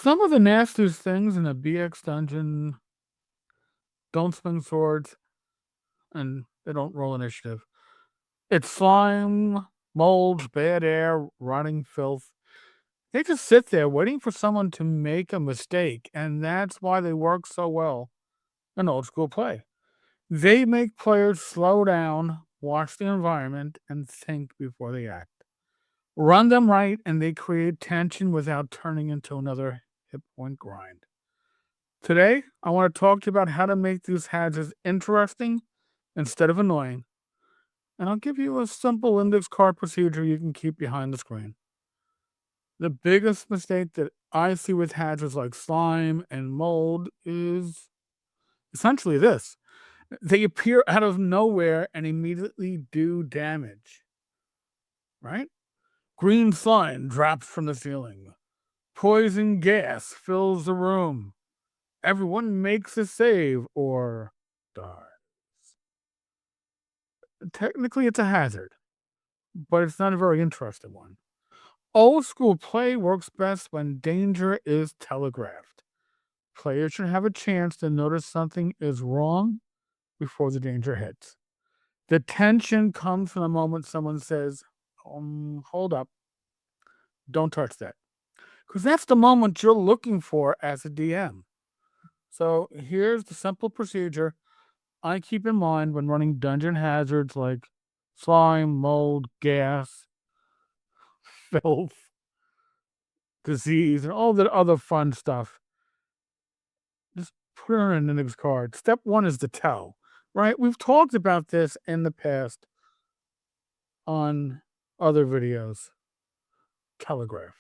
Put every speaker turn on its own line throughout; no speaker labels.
Some of the nastiest things in a BX dungeon don't swing swords and they don't roll initiative. It's slime, molds, bad air, rotting filth. They just sit there waiting for someone to make a mistake, and that's why they work so well in old school play. They make players slow down, watch the environment, and think before they act. Run them right, and they create tension without turning into another hit point grind. Today, I want to talk to you about how to make these hazards interesting instead of annoying, and I'll give you a simple index card procedure you can keep behind the screen. The biggest mistake that I see with hazards like slime and mold is essentially this: they appear out of nowhere and immediately do damage, right? Green slime drops from the ceiling. Poison gas fills the room. Everyone makes a save or dies. Technically, it's a hazard, but it's not a very interesting one. Old school play works best when danger is telegraphed. Players should have a chance to notice something is wrong before the danger hits. The tension comes from the moment someone says, hold up, don't touch that. Because that's the moment you're looking for as a DM. So here's the simple procedure I keep in mind when running dungeon hazards like slime, mold, gas, filth, disease, and all that other fun stuff. Just put it on an index card. Step one is the tell, right? We've talked about this in the past on other videos. Telegraph.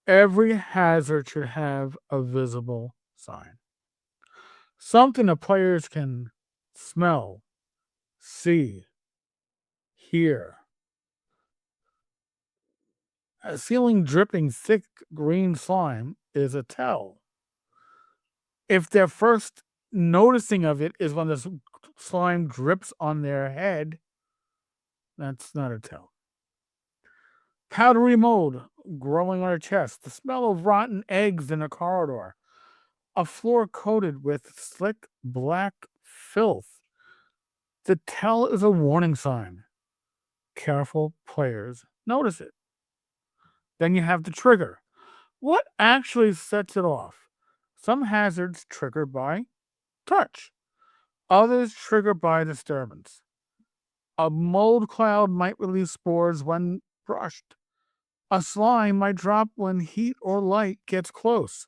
Every hazard should have a visible sign. Something the players can smell, see, hear. A ceiling dripping thick green slime is a tell. If their first noticing of it is when the slime drips on their head, that's not a tell. Powdery mold growing on her chest, the smell of rotten eggs in a corridor, a floor coated with slick black filth. The tell is a warning sign. Careful players notice it. Then you have the trigger. What actually sets it off? Some hazards trigger by touch, others trigger by disturbance. A mold cloud might release spores when brushed. A slime might drop when heat or light gets close.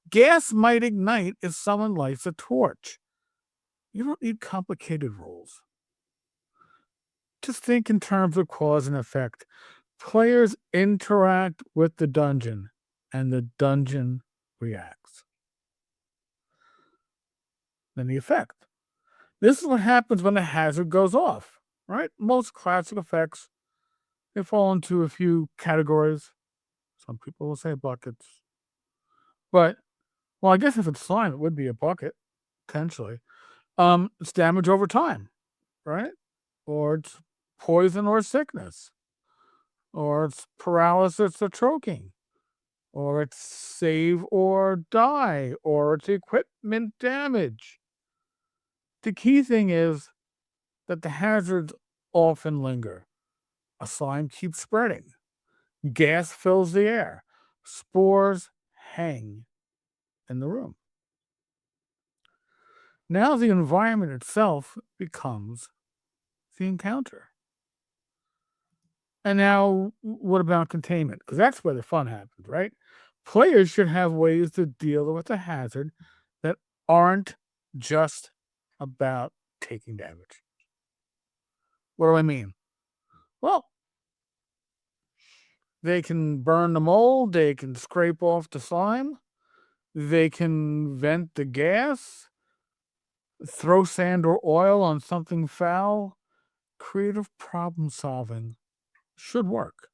Gas might ignite if someone lights a torch. You don't need complicated rules. Just think in terms of cause and effect. Players interact with the dungeon, and the dungeon reacts. Then the effect. This is what happens when the hazard goes off, right? Most classic effects, they fall into a few categories. Some people will say buckets. But, well, I guess if it's slime, it would be a bucket, potentially. It's damage over time, right? Or it's poison or sickness. Or it's paralysis or choking. Or it's save or die. Or it's equipment damage. The key thing is that the hazards often linger. A slime keeps spreading. Gas fills the air. Spores hang in the room. Now the environment itself becomes the encounter. And now, what about containment? Because that's where the fun happens, right? Players should have ways to deal with a hazard that aren't just about taking damage. What do I mean? Well, they can burn the mold, they can scrape off the slime, they can vent the gas, throw sand or oil on something foul. Creative problem solving should work.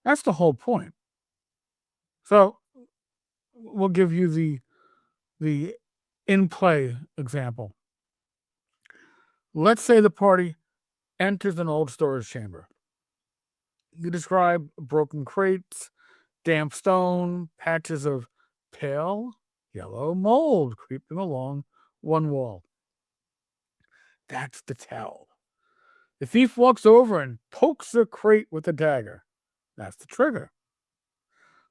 That's the whole point. So we'll give you the in-play example. Let's say the party enters an old storage chamber. You describe broken crates, Damp stone, patches of pale yellow mold creeping along one wall. That's the tell. The thief walks over and pokes the crate with a dagger. That's the trigger.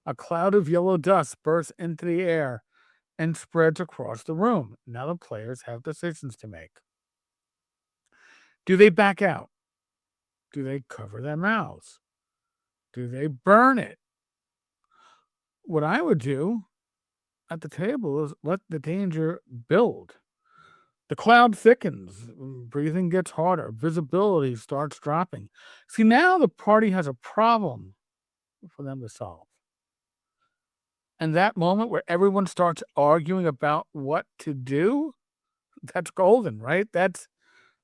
A cloud of yellow dust bursts into the air and spreads across the room. Now the players have decisions to make. Do they back out? Do they cover their mouths? Do they burn it? What I would do at the table is let the danger build. The cloud thickens, breathing gets harder, visibility starts dropping. See, now the party has a problem for them to solve. And that moment where everyone starts arguing about what to do, that's golden, right? That's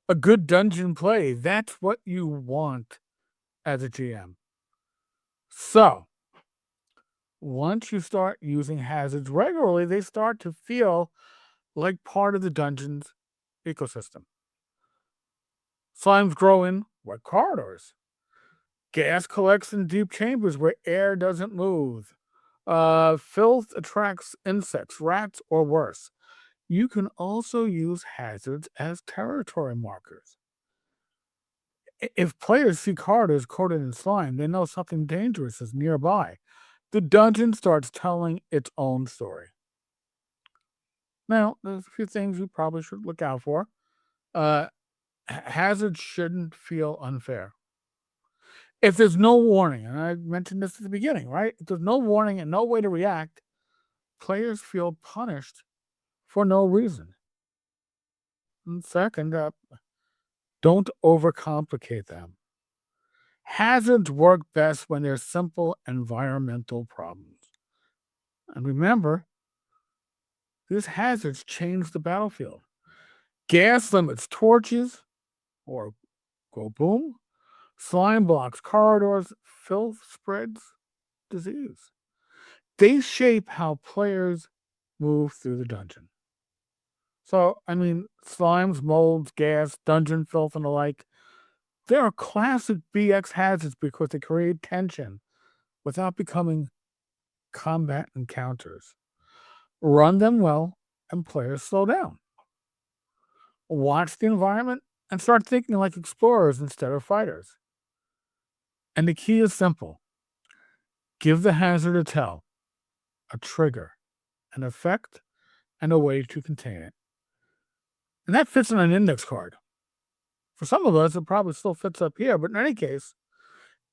a good dungeon play. That's what you want as a GM. So, once you start using hazards regularly, they start to feel like part of the dungeon's ecosystem. Slimes grow in wet corridors. Gas collects in deep chambers where air doesn't move. Filth attracts insects, rats, or worse. You can also use hazards as territory markers. If players see corridors coated in slime, they know something dangerous is nearby. The dungeon starts telling its own story. Now, there's a few things you probably should look out for. Hazards shouldn't feel unfair. If there's no warning, and I mentioned this at the beginning, right? If there's no warning and no way to react, players feel punished for no reason. And second, don't overcomplicate them. Hazards work best when they're simple environmental problems. And remember, these hazards change the battlefield. Gas limits torches or go boom. Slime blocks corridors. Filth spreads disease. They shape how players move through the dungeon. So, I mean, slimes, molds, gas, dungeon filth, and the like, they are classic BX hazards because they create tension without becoming combat encounters. Run them well, and players slow down. Watch the environment and start thinking like explorers instead of fighters. And the key is simple. Give the hazard a tell, a trigger, an effect, and a way to contain it. And that fits on an index card. For some of us, it probably still fits up here, but in any case,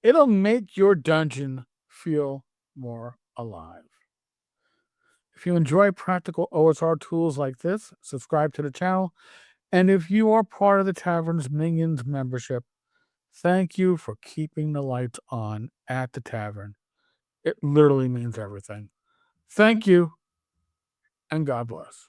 it'll make your dungeon feel more alive. If you enjoy practical OSR tools like this, subscribe to the channel. And if you are part of the Tavern's Minions membership, thank you for keeping the lights on at the Tavern. It literally means everything. Thank you, and God bless.